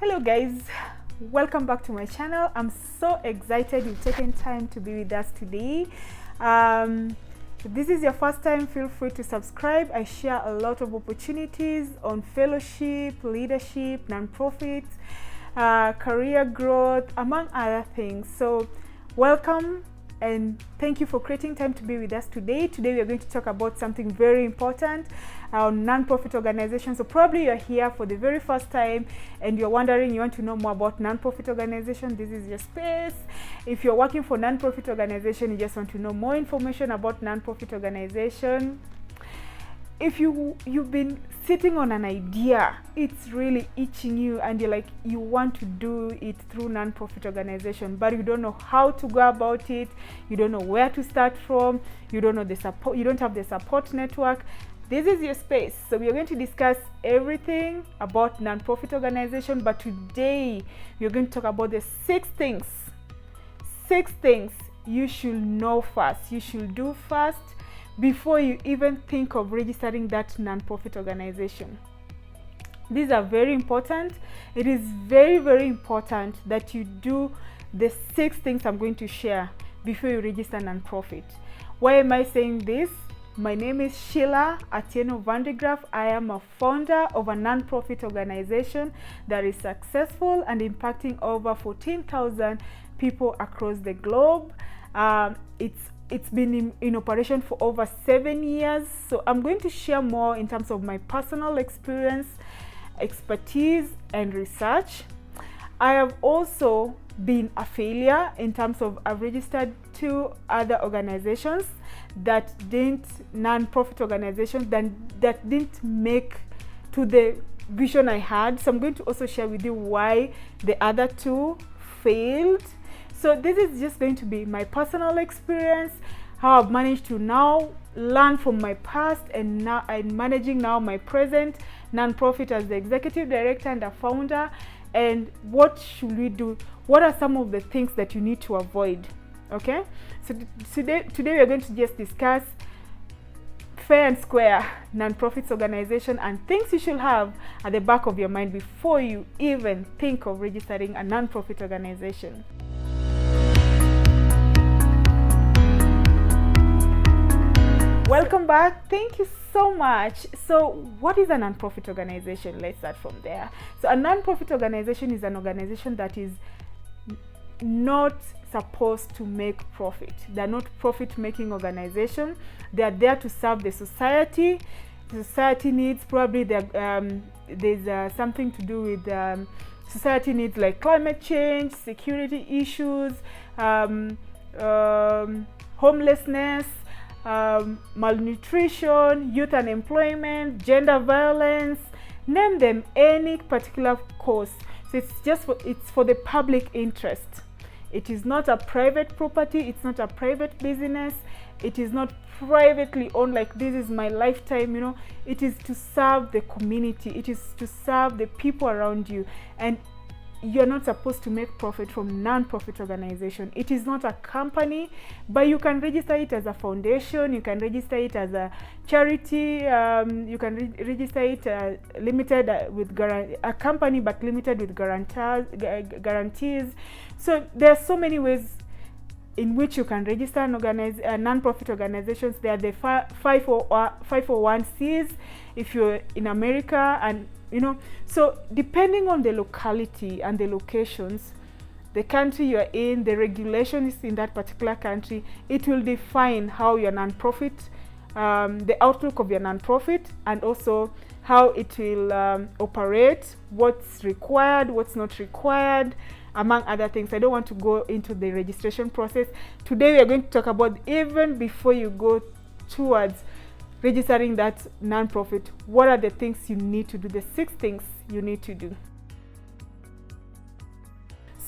Hello guys, welcome back to my channel. I'm so excited you've taken time to be with us today. If this is your first time, feel free to subscribe. I share a lot of opportunities on fellowship, leadership, non-profits, career growth, among other things. So welcome and thank you for creating time to be with us today. Today we are going to talk about something very important, our non-profit organizations. So probably you're here for the very first time and you're wondering, you want to know more about non-profit organization. This is your space. If you're working for non-profit organization, you just want to know more information about non-profit organization. If you've been sitting on an idea, it's really itching you and you're like, you want to do it through non-profit organization, but you don't know how to go about it, you don't know where to start from, you don't know the support, you don't have the support network, this is your space. So we are going to discuss everything about non-profit organization, but today we're going to talk about the six things you should know first, you should do first before you even think of registering that non-profit organization. These are very important. It is very, very important that you do the 6 things I'm going to share before you register non-profit. Why am I saying this? My name is Sheila Atieno Vandegraaff. I am a founder of a non-profit organization that is successful and impacting over 14,000 people across the globe. It's been in operation for over 7 years. So I'm going to share more in terms of my personal experience, expertise, and research. I have also been a failure in terms of I've registered 2 other organizations that non-profit organizations that didn't make to the vision I had. So I'm going to also share with you why the other 2 failed. So this is just going to be my personal experience, how I've managed to now learn from my past, and now I'm managing now my present nonprofit as the executive director and a founder. And what should we do? What are some of the things that you need to avoid? Okay, so today we are going to just discuss fair and square nonprofits organization and things you should have at the back of your mind before you even think of registering a nonprofit organization. Welcome back. Thank you so much. So what is a nonprofit organization? Let's start from there. So a nonprofit organization is an organization that is not supposed to make profit. They're not profit-making organization. They are there to serve the society. The society needs, probably there's something to do with society needs like climate change, security issues, homelessness, malnutrition, youth unemployment, gender violence, name them, any particular cause. So it's for the public interest. It is not a private property, it's not a private business, it is not privately owned like this is my lifetime, you know. It is to serve the community, it is to serve the people around you, and you're not supposed to make profit from non-profit organization. It is not a company, but you can register it as a foundation, you can register it as a charity, you can register it limited with a company but limited with guarantees. So there are so many ways in which you can register and non-profit organizations. There are the 501(c)s if you're in America, and you know, so depending on the locality and the locations, the country you're in, the regulations in that particular country, it will define how your nonprofit, the outlook of your nonprofit, and also how it will operate, what's required, what's not required, among other things. I don't want to go into the registration process. Today we are going to talk about, even before you go towards registering that nonprofit, what are the things you need to do, the 6 things you need to do.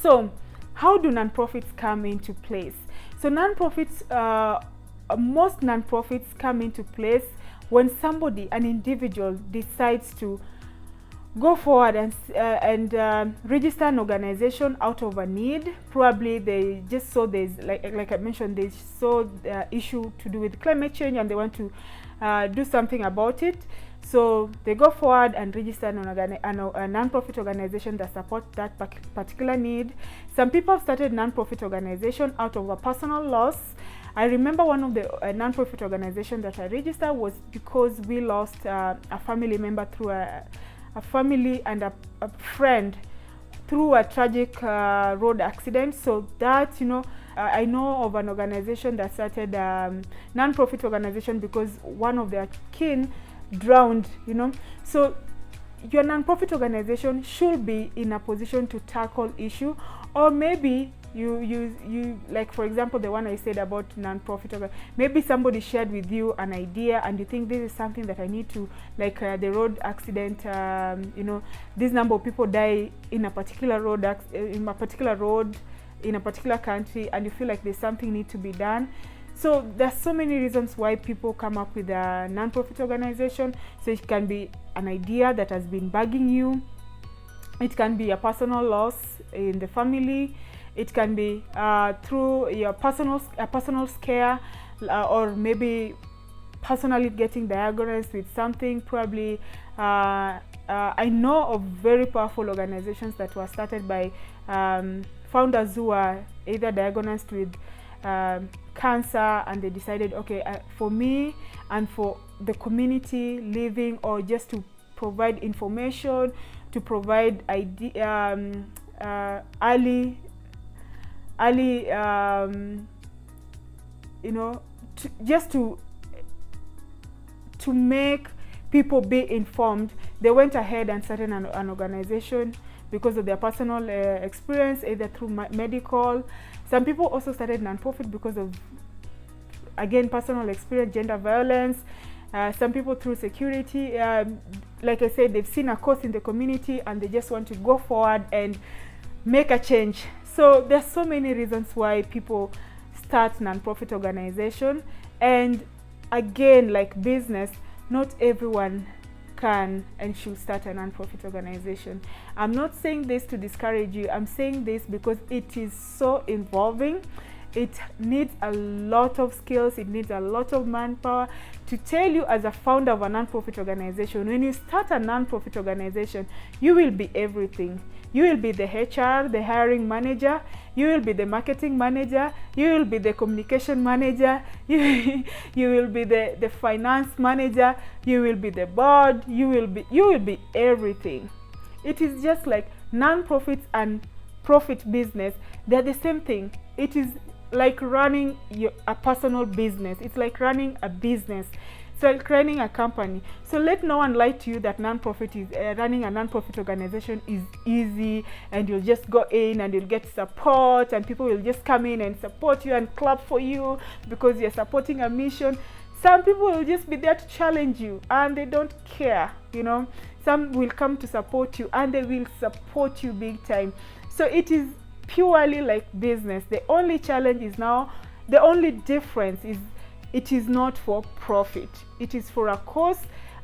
So how do nonprofits come into place? So nonprofits, most nonprofits come into place when somebody, an individual, decides to go forward and register an organization out of a need. Probably they just saw there's, like I mentioned, they saw the issue to do with climate change and they want to do something about it. So they go forward and register a non-profit organization that supports that particular need. Some people have started non-profit organization out of a personal loss. I remember one of the non-profit organization that I registered was because we lost a family member through a family and a friend through a tragic road accident. So that, I know of an organization that started non-profit organization because one of their kin drowned, So your non-profit organization should be in a position to tackle issue, or maybe you like, for example, the one I said about non-profit, maybe somebody shared with you an idea and you think this is something that I need to, like the road accident, this number of people die in a particular road in a particular country, and you feel like there's something need to be done. So there's so many reasons why people come up with a non-profit organization. So it can be an idea that has been bugging you. It can be a personal loss in the family. It can be through your personal scare, or maybe personally getting diagnosed with something. Probably, I know of very powerful organizations that were started by founders who are either diagnosed with cancer, and they decided, okay, for me and for the community living, or just to provide information, to provide just to make people be informed, they went ahead and started an organization because of their personal experience, either through medical. Some people also started non-profit because of, again, personal experience, gender violence. Some people through security. Like I said, they've seen a cause in the community and they just want to go forward and make a change. So there's so many reasons why people start non-profit organization. And again, like business, not everyone can and should start a non-profit organization. I'm not saying this to discourage you. I'm saying this because it is so involving. It needs a lot of skills. It needs a lot of manpower. To tell you, as a founder of a non-profit organization, when you start a non-profit organization, you will be everything. You will be the HR, the hiring manager. You will be the marketing manager. You will be the communication manager. You will be the finance manager. You will be the board. You will be everything. It is just like non-profits and profit business. They're the same thing. It is like running a personal business. It's like running a business. It's like running a company. So let no one lie to you that non-profit is running a non-profit organization is easy, and you'll just go in and you'll get support, and people will just come in and support you and clap for you because you're supporting a mission. Some people will just be there to challenge you and they don't care, Some will come to support you and they will support you big time. So it is purely like business. The only challenge is now, the only difference is it is not for profit. It is for a cause,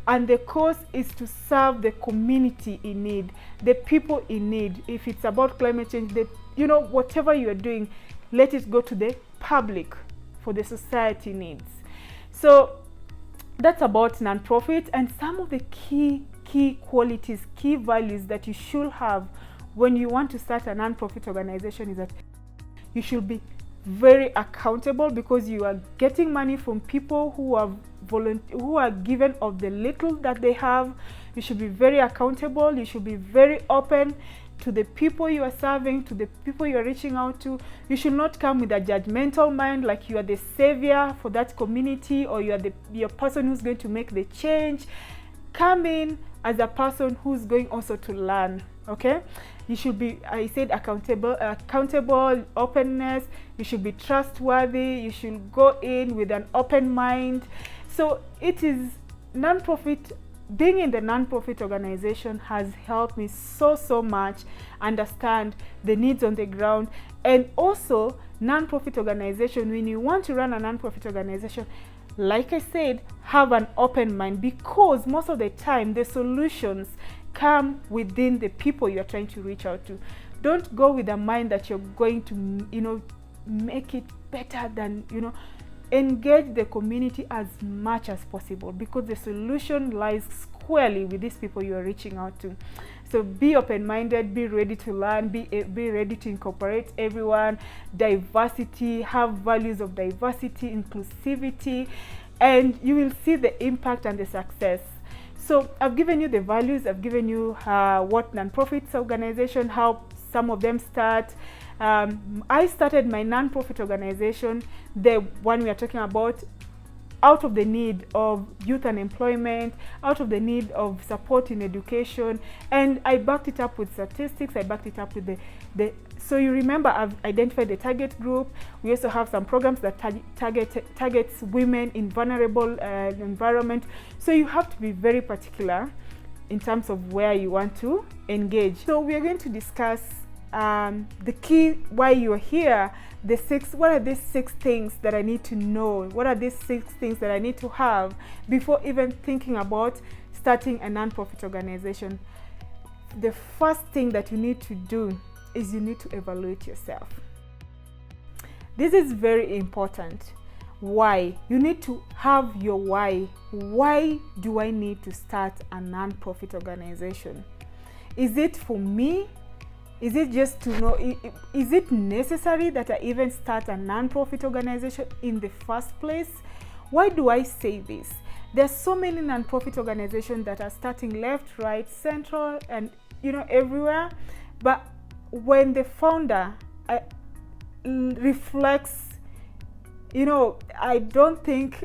and the cause is to serve the community in need, the people in need. If it's about climate change, whatever you are doing, let it go to the public for the society needs. So that's about non-profit, and some of the key qualities, key values that you should have when you want to start a non-profit organization is that you should be very accountable, because you are getting money from people who are given of the little that they have. You should be very accountable. You should be very open to the people you are serving, to the people you are reaching out to. You should not come with a judgmental mind, like you are the savior for that community, or you are the person who's going to make the change. Come in as a person who's going also to learn. Okay, you should be, I said, accountable, openness. You should be trustworthy. You should go in with an open mind. So it is non-profit. Being in the non-profit organization has helped me so much understand the needs on the ground. And also, non-profit organization, when you want to run a non-profit organization, like I said, have an open mind, because most of the time the solutions come within the people you're trying to reach out to. Don't go with a mind that you're going to, make it better than, engage the community as much as possible, because the solution lies squarely with these people you are reaching out to. So be open-minded, be ready to learn, be ready to incorporate everyone, diversity, have values of diversity, inclusivity, and you will see the impact and the success. So I've given you the values, I've given you what nonprofits organization, how some of them start. I started my nonprofit organization, the one we are talking about, out of the need of youth unemployment, out of the need of support in education, and I backed it up with statistics, I backed it up with the so you remember I've identified the target group. We also have some programs that targets women in vulnerable environment. So you have to be very particular in terms of where you want to engage. So we are going to discuss the key why you're here. What are these 6 things that I need to know? What are these 6 things that I need to have before even thinking about starting a nonprofit organization? The first thing that you need to do is you need to evaluate yourself. This is very important. Why? You need to have your why. Why do I need to start a nonprofit organization? Is it for me? Is it just to know, is it necessary that I even start a nonprofit organization in the first place? Why do I say this? There's so many nonprofit organizations that are starting left, right, central, and everywhere. But when the founder reflects, I don't think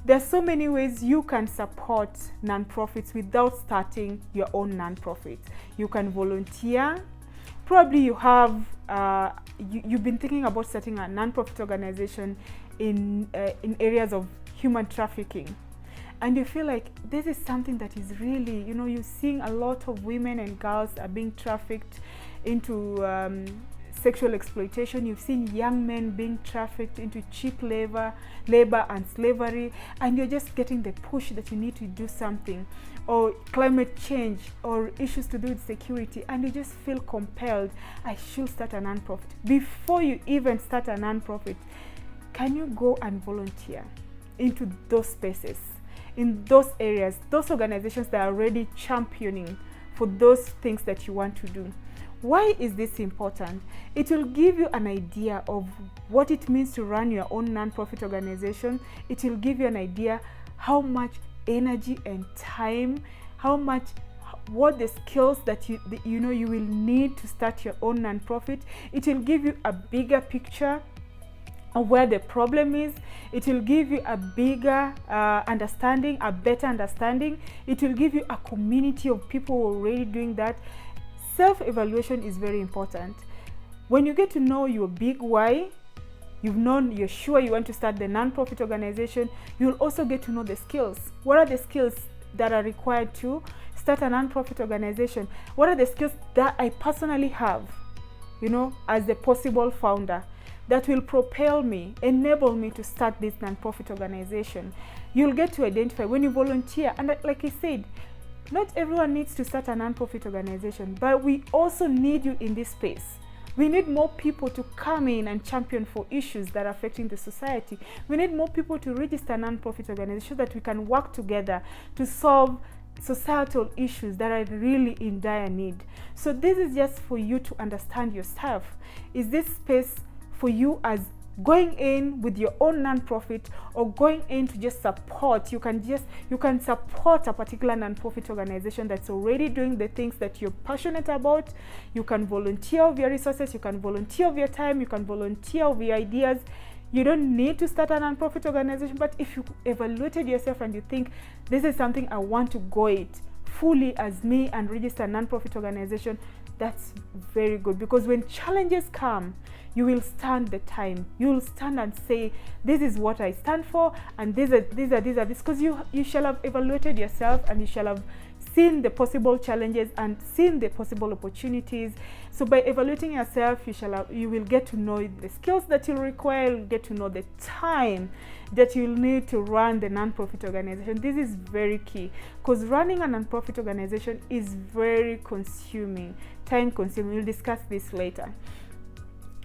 there's so many ways you can support nonprofits without starting your own nonprofit. You can volunteer. Probably you have you've been thinking about starting a nonprofit organization in areas of human trafficking, and you feel like this is something that is really, you're seeing a lot of women and girls are being trafficked into sexual exploitation. You've seen young men being trafficked into cheap labor and slavery, and you're just getting the push that you need to do something, or climate change, or issues to do with security, and you just feel compelled, I should start a nonprofit. Before you even start a nonprofit, can you go and volunteer into those spaces, in those areas, those organizations that are already championing for those things that you want to do? Why is this important? It will give you an idea of what it means to run your own nonprofit organization. It will give you an idea how much energy and time, what the skills that you will need to start your own nonprofit. It will give you a bigger picture of where the problem is. It will give you a bigger understanding, a better understanding. It will give you a community of people who are already doing that. Self-evaluation is very important. When you get to know your big why, you're sure you want to start the nonprofit organization, you'll also get to know the skills. What are the skills that are required to start a nonprofit organization? What are the skills that I personally have, as the possible founder, that will propel me, enable me to start this nonprofit organization? You'll get to identify when you volunteer. And like I said, not everyone needs to start a nonprofit organization, but we also need you in this space. We need more people to come in and champion for issues that are affecting the society. We need more people to register nonprofit organizations so that we can work together to solve societal issues that are really in dire need. So this is just for you to understand yourself. Is this space for you as going in with your own nonprofit, or going in to just support? You can support a particular nonprofit organization that's already doing the things that you're passionate about. You can volunteer of your resources, you can volunteer of your time, you can volunteer of your ideas. You don't need to start a nonprofit organization, but if you evaluated yourself and you think this is something I want to go it fully as me and register a nonprofit organization, that's very good, because when challenges come, you will stand the time. You will stand and say, this is what I stand for, and these are this, because you shall have evaluated yourself, and you shall have seen the possible challenges and seen the possible opportunities. So by evaluating yourself, you will get to know the skills that you require, you'll get to know the time that you'll need to run the nonprofit organization. This is very key, because running a nonprofit organization is very consuming, time consuming. We'll discuss this later.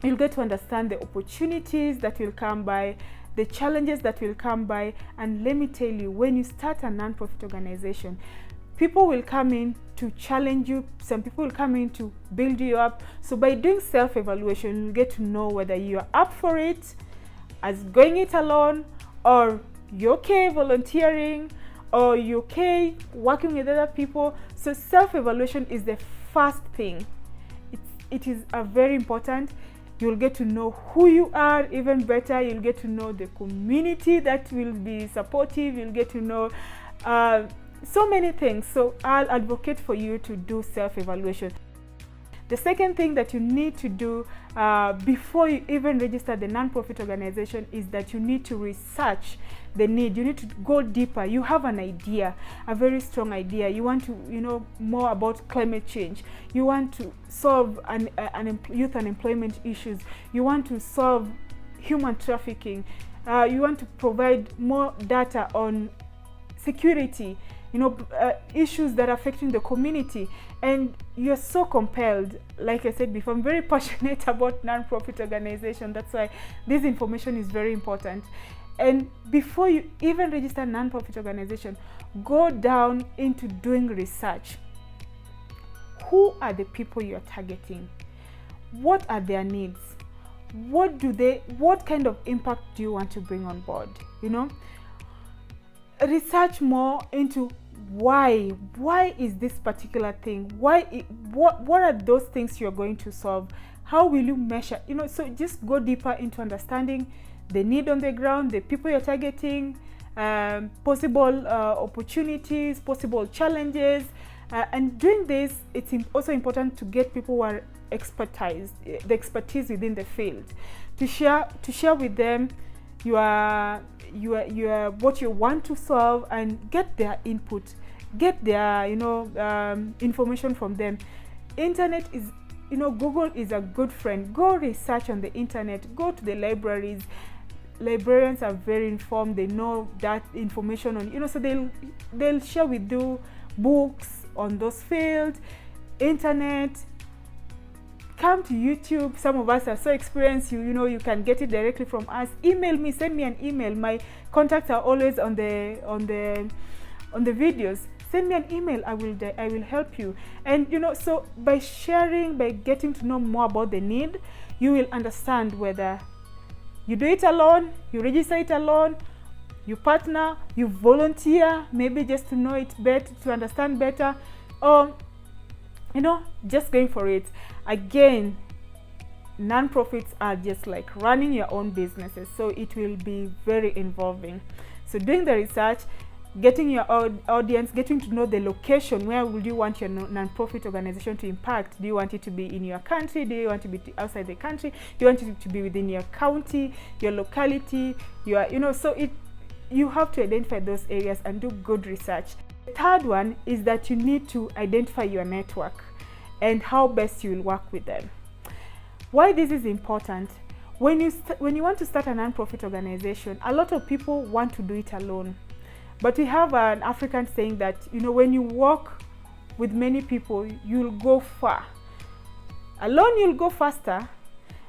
You'll get to understand the opportunities that will come by, the challenges that will come by. And let me tell you, when you start a non-profit organization, people will come in to challenge you. Some people will come in to build you up. So by doing self-evaluation, you get to know whether you are up for it, as going it alone, or you're okay volunteering, or you're okay working with other people. So self-evaluation is the first thing. It is a very important. You'll get to know who you are even better. You'll get to know the community that will be supportive. You'll get to know so many things. So I'll advocate for you to do self-evaluation. The second thing that you need to do before you even register the non-profit organization is that you need to research the need. You need to go deeper. You have an idea, a very strong idea. You want to, more about climate change. You want to solve youth unemployment issues. You want to solve human trafficking. You want to provide more data on security, issues that are affecting the community. And you're so compelled. Like I said before, I'm very passionate about non-profit organization. That's why this information is very important. And before you even register a non-profit organization, go down into doing research. Who are the people you're targeting? What are their needs? What kind of impact do you want to bring on board? Research more into why is this particular thing, what are those things you're going to solve, how will you measure, so just go deeper into understanding the need on the ground, the people you're targeting, possible opportunities, possible challenges, and doing this, it's also important to get people who are the expertise within the field, to share with them what you want to solve, and get their input, get their information from them. Internet is, Google is a good friend. Go research on the internet, go to the libraries. Librarians are very informed. They know that information on, so they'll share with you books on those fields. Internet, come to YouTube. Some of us are so experienced, you can get it directly from us. Email me, send me an email. My contacts are always on the videos. Send me an email. I will help you. And so by sharing, by getting to know more about the need, you will understand whether you do it alone, you register it alone, you partner, you volunteer, maybe just to know it better, to understand better, or just going for it. Again, non-profits are just like running your own businesses, so it will be very involving. So doing the research, getting your audience, getting to know the location. Where would you want your non-profit organization to impact? Do you want it to be in your country? Do you want it to be outside the country? Do you want it to be within your county, your locality? You have to identify those areas and do good research. The third one is that you need to identify your network and how best you will work with them. Why this is important? When you want to start a non-profit organization, a lot of people want to do it alone. But we have an African saying that, when you work with many people, you'll go far. Alone, you'll go faster,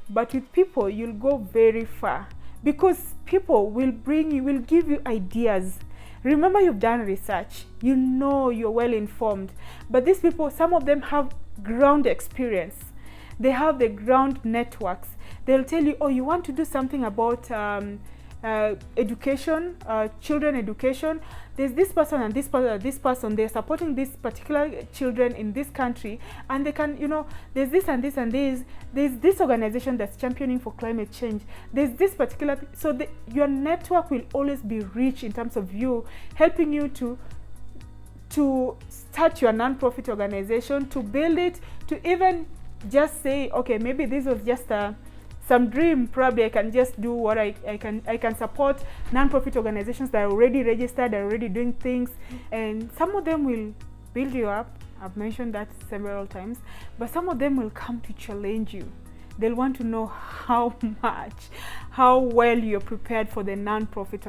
but with people, you'll go very far, because people will give you ideas. Remember, you've done research, you're well informed, but these people, some of them have ground experience. They have the ground networks. They'll tell you, you want to do something about education, children education. There's this person and this person and this person. They're supporting these particular children in this country, and they can, there's this and this and this. There's this organization that's championing for climate change. There's this particular, your network will always be rich in terms of you, helping you to start your non-profit organization, to build it, to even just say, okay, maybe this was just some dream. Probably I can just do what I can support non-profit organizations that are already registered, are already doing things, and some of them will build you up. I've mentioned that several times, but some of them will come to challenge you. They'll want to know how well you're prepared for the non-profit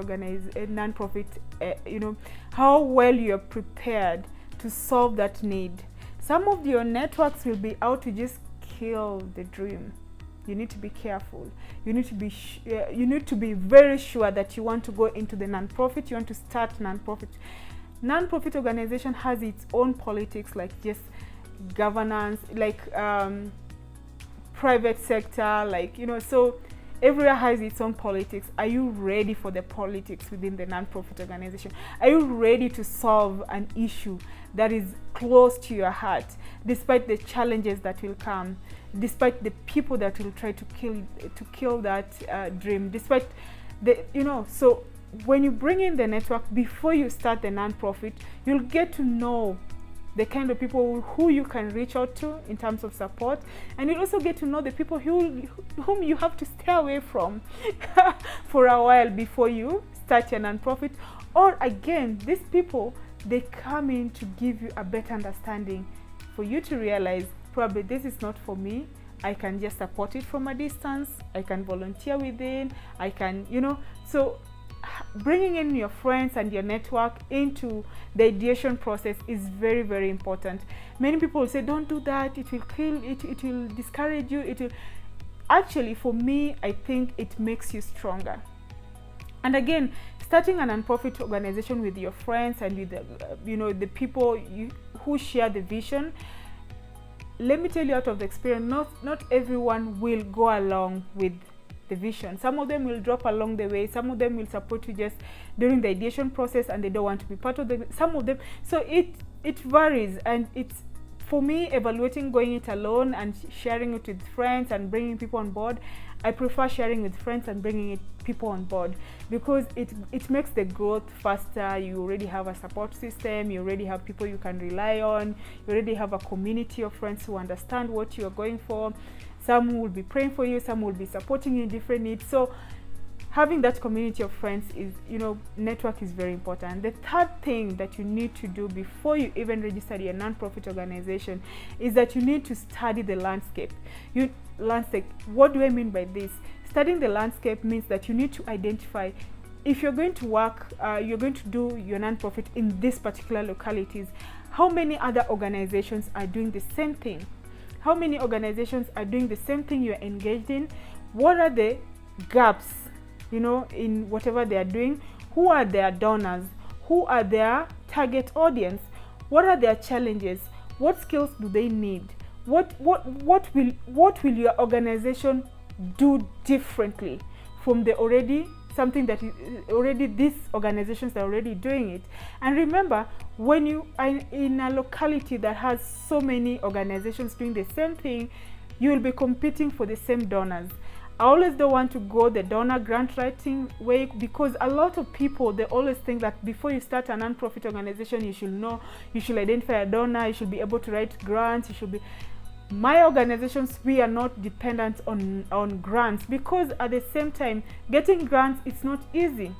how well you're prepared to solve that need. Some of your networks will be out to just kill the dream. you need to be careful. You need to be very sure that you want to go into the non-profit, you want to start non-profit. Non-profit organization has its own politics, like just governance, like private sector, like, you know, so everywhere has its own politics. Are you ready for the politics within the non-profit organization? Are you ready to solve an issue that is close to your heart, despite the challenges that will come, despite the people that will try to kill that dream, despite the, you know, so when you bring in the network before you start the non-profit, you'll get to know the kind of people who you can reach out to in terms of support, and you'll also get to know the people whom you have to stay away from for a while before you start your non-profit. Or again, these people, they come in to give you a better understanding for you to realize, probably this is not for me. I can just support it from a distance. I can volunteer within. I can, you know, so bringing in your friends and your network into the ideation process is very, very important. Many people say, don't do that, it will kill it, it will discourage you, it will. Actually, for me, I think it makes you stronger. And again, starting a non-profit organization with your friends and with the, you know, the people who share the vision, let me tell you out of the experience, not everyone will go along with the vision. Some of them will drop along the way. Some of them will support you just during the ideation process and they don't want to be part of the, some of them. So it varies, and it's, for me, evaluating going it alone and sharing it with friends and bringing people on board. I prefer sharing with friends and bringing people on board, because it makes the growth faster. You already have a support system, you already have people you can rely on, you already have a community of friends who understand what you are going for. Some will be praying for you, some will be supporting you in different needs. So having that community of friends is, you know, network is very important. The third thing that you need to do before you even register your non-profit organization is that you need to study the landscape. What do I mean by this? Studying the landscape means that you need to identify, if you're going to work, you're going to do your non-profit in these particular localities, how many other organizations are doing the same thing? How many organizations are doing the same thing you're engaged in? What are the gaps, you know, in whatever they are doing? Who are their donors? Who are their target audience? What are their challenges? What skills do they need? What will your organization do differently from the already something that is already, these organizations are already doing it? And remember, when you are in a locality that has so many organizations doing the same thing, you will be competing for the same donors. I always don't want to go the donor grant writing way, because a lot of people, they always think that before you start a non-profit organization, you should identify a donor, you should be able to write grants, you should be. My organizations, we are not dependent on grants, because at the same time, getting grants, it's not easy.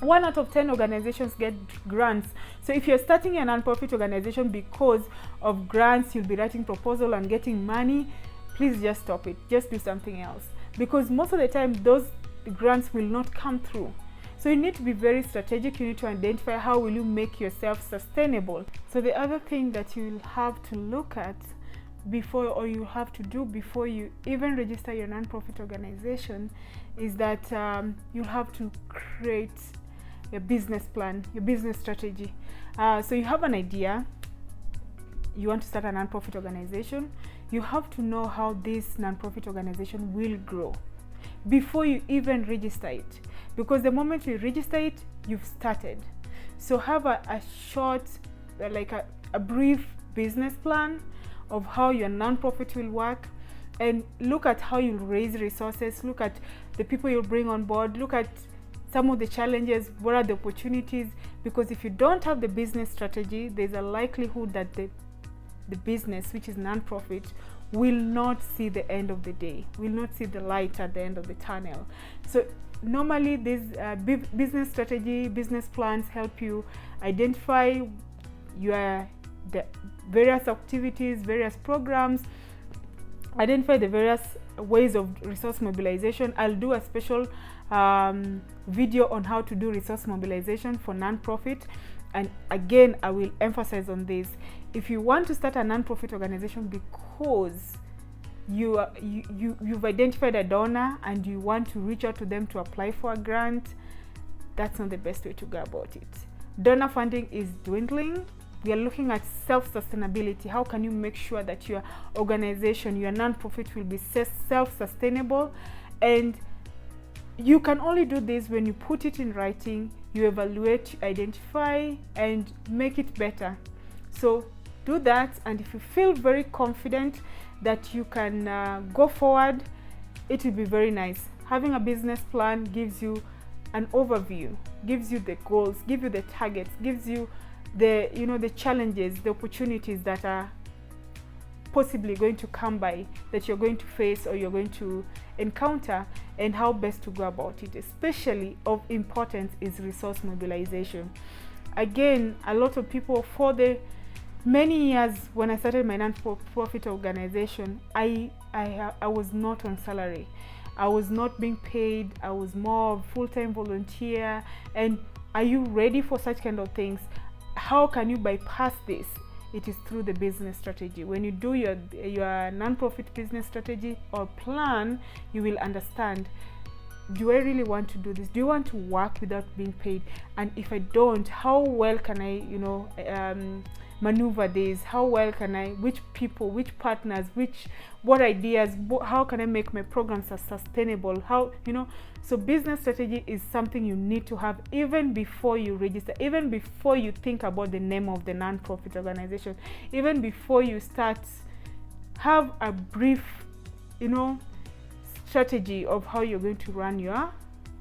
1 out of 10 organizations get grants. So if you're starting a non-profit organization because of grants, you'll be writing proposal and getting money, please just stop it. Just do something else, because most of the time those grants will not come through. So you need to be very strategic. You need to identify how will you make yourself sustainable. So the other thing that you'll have to look at before, or you have to do before you even register your non-profit organization, is that you'll have to create your business plan, your business strategy. So you have an idea, you want to start a non-profit organization, you have to know how this non-profit organization will grow before you even register it, because the moment you register it, you've started. So have a short, like a brief business plan of how your non-profit will work, and look at how you'll raise resources, look at the people you'll bring on board, look at some of the challenges, what are the opportunities, because if you don't have the business strategy, there's a likelihood that the business, which is non-profit, will not see the end of the day, will not see the light at the end of the tunnel. So normally these business strategy, business plans help you identify the various activities, various programs, identify the various ways of resource mobilization. I'll do a special video on how to do resource mobilization for non-profit, and again I will emphasize on this. If you want to start a non-profit organization because you've identified a donor and you want to reach out to them to apply for a grant, that's not the best way to go about it. Donor funding is dwindling. We are looking at self-sustainability. How can you make sure that your organization, your nonprofit, will be self-sustainable? And you can only do this when you put it in writing, you evaluate, you identify, and make it better. So do that, and if you feel very confident that you can go forward, it will be very nice. Having a business plan gives you an overview, gives you the goals, gives you the targets, gives you the challenges, the opportunities that are possibly going to come by, that you're going to face or you're going to encounter, and how best to go about it. Especially of importance is resource mobilization. Again, a lot of people, for the many years when I started my non-profit organization, I was not on salary. I was not being paid. I was more full-time volunteer. And are you ready for such kind of things? How can you bypass this? It is through the business strategy. When you do your non-profit business strategy or plan, you will understand, do I really want to do this? Do you want to work without being paid? And if I don't, how well can I maneuver this? How well can I, which people, which partners, what ideas, how can I make my programs sustainable? So business strategy is something you need to have even before you register, even before you think about the name of the non-profit organization, even before you start. Have a brief, strategy of how you're going to run your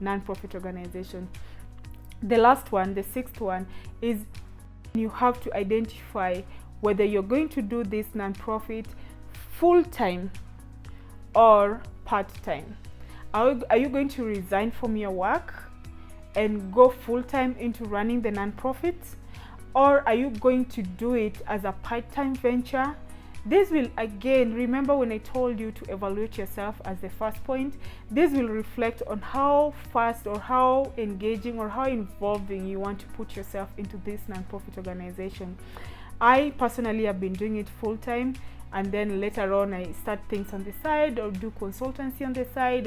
non-profit organization. The last one, the sixth one, is you have to identify whether you're going to do this non-profit full-time or part-time. Are you going to resign from your work and go full-time into running the non-profit, or are you going to do it as a part-time venture? This will, again, remember when I told you to evaluate yourself as the first point, this will reflect on how fast or how engaging or how involving you want to put yourself into this non-profit organization. I personally have been doing it full-time, and then later on I start things on the side or do consultancy on the side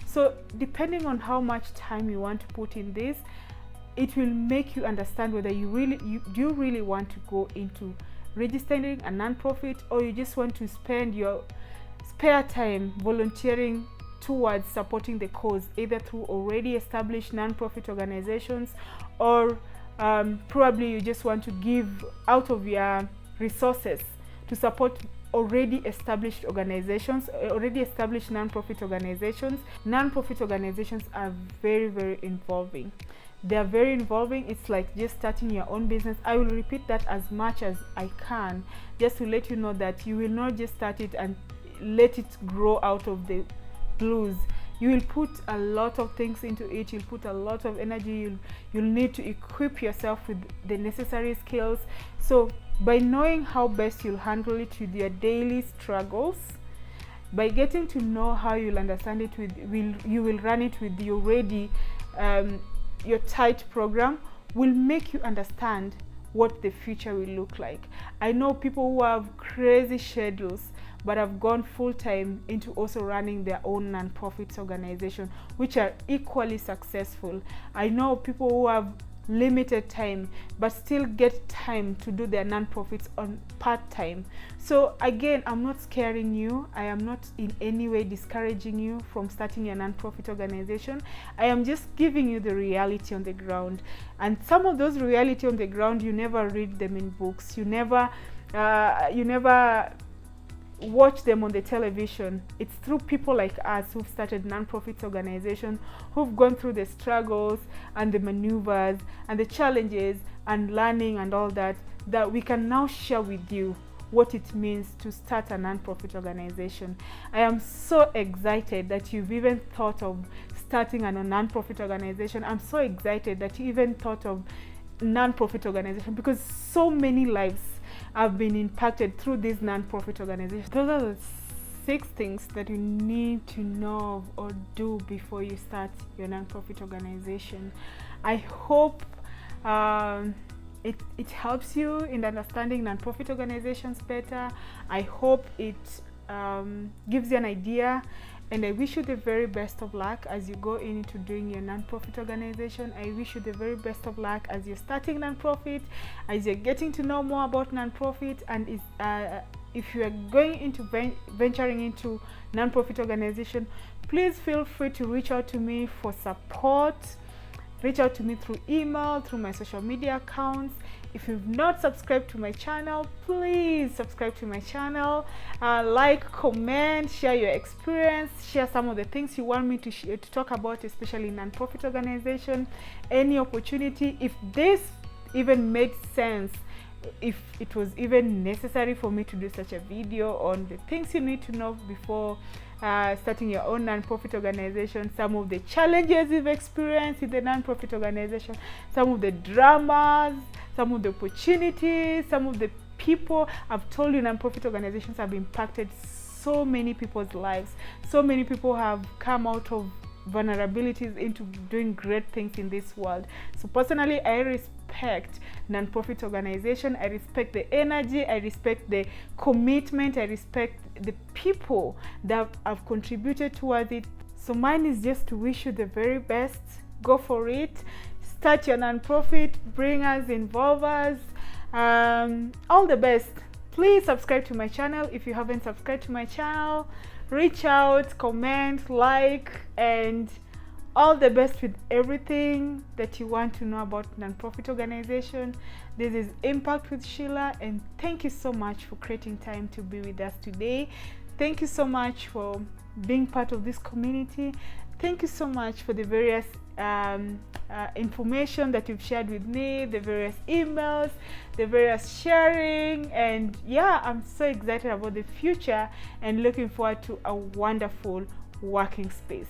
so depending on how much time you want to put in this, it will make you understand whether you really want to go into registering a non-profit, or you just want to spend your spare time volunteering towards supporting the cause, either through already established non-profit organizations, or probably you just want to give out of your resources to support already established organizations, already established non-profit organizations. Non-profit organizations are very, very involving. They are very involving. It's like just starting your own business. I will repeat that as much as I can, just to let you know that you will not just start it and let it grow out of the blues. You will put a lot of things into it. You'll put a lot of energy. You'll need to equip yourself with the necessary skills. So by knowing how best you'll handle it with your daily struggles, by getting to know how you'll understand it you will run it with the already your tight program, will make you understand what the future will look like. I know people who have crazy schedules but have gone full-time into also running their own non-profit organization, which are equally successful. I know people who have limited time but still get time to do their non-profits on part-time. So again, I'm not scaring you. I am not in any way discouraging you from starting your non-profit organization. I am just giving you the reality on the ground, and some of those reality on the ground, you never read them in books, you never watch them on the television. It's through people like us who've started non-profit organizations, who've gone through the struggles and the maneuvers and the challenges and learning and all that, that we can now share with you what it means to start a non-profit organization. I am so excited that you've even thought of starting a non-profit organization. I'm so excited that you even thought of non-profit organization, because so many lives have been impacted through this non-profit organization. Those are the 6 things that you need to know or do before you start your non-profit organization. I hope it helps you in understanding non-profit organizations better. I hope it gives you an idea. And I wish you the very best of luck as you go into doing your non-profit organization. I wish you the very best of luck as you're starting non-profit, as you're getting to know more about non-profit, and if you are going into venturing into non-profit organization, please feel free to reach out to me for support. Reach out to me through email, through my social media accounts. If you've not subscribed to my channel, please subscribe to my channel. Like, comment, share your experience, share some of the things you want me to talk about, especially in non-profit organization. Any opportunity, if this even made sense, if it was even necessary for me to do such a video on the things you need to know before starting your own non-profit organization, some of the challenges you've experienced in the non-profit organization, some of the dramas, some of the opportunities, some of the people. I've told you non-profit organizations have impacted so many people's lives. So many people have come out of vulnerabilities into doing great things in this world. So personally, I respect non-profit organization. I respect the energy, I respect the commitment, I respect the people that have contributed towards it. So mine is just to wish you the very best. Go for it. Start your non-profit, bring us, involve us. All the best. Please subscribe to my channel if you haven't subscribed to my channel. Reach out, comment, like, and all the best with everything that you want to know about non-profit organization. This is Impact with Sheila, and thank you so much for creating time to be with us today. Thank you so much for being part of this community. Thank you so much for the various information that you've shared with me, the various emails, the various sharing, and yeah, I'm so excited about the future and looking forward to a wonderful working space.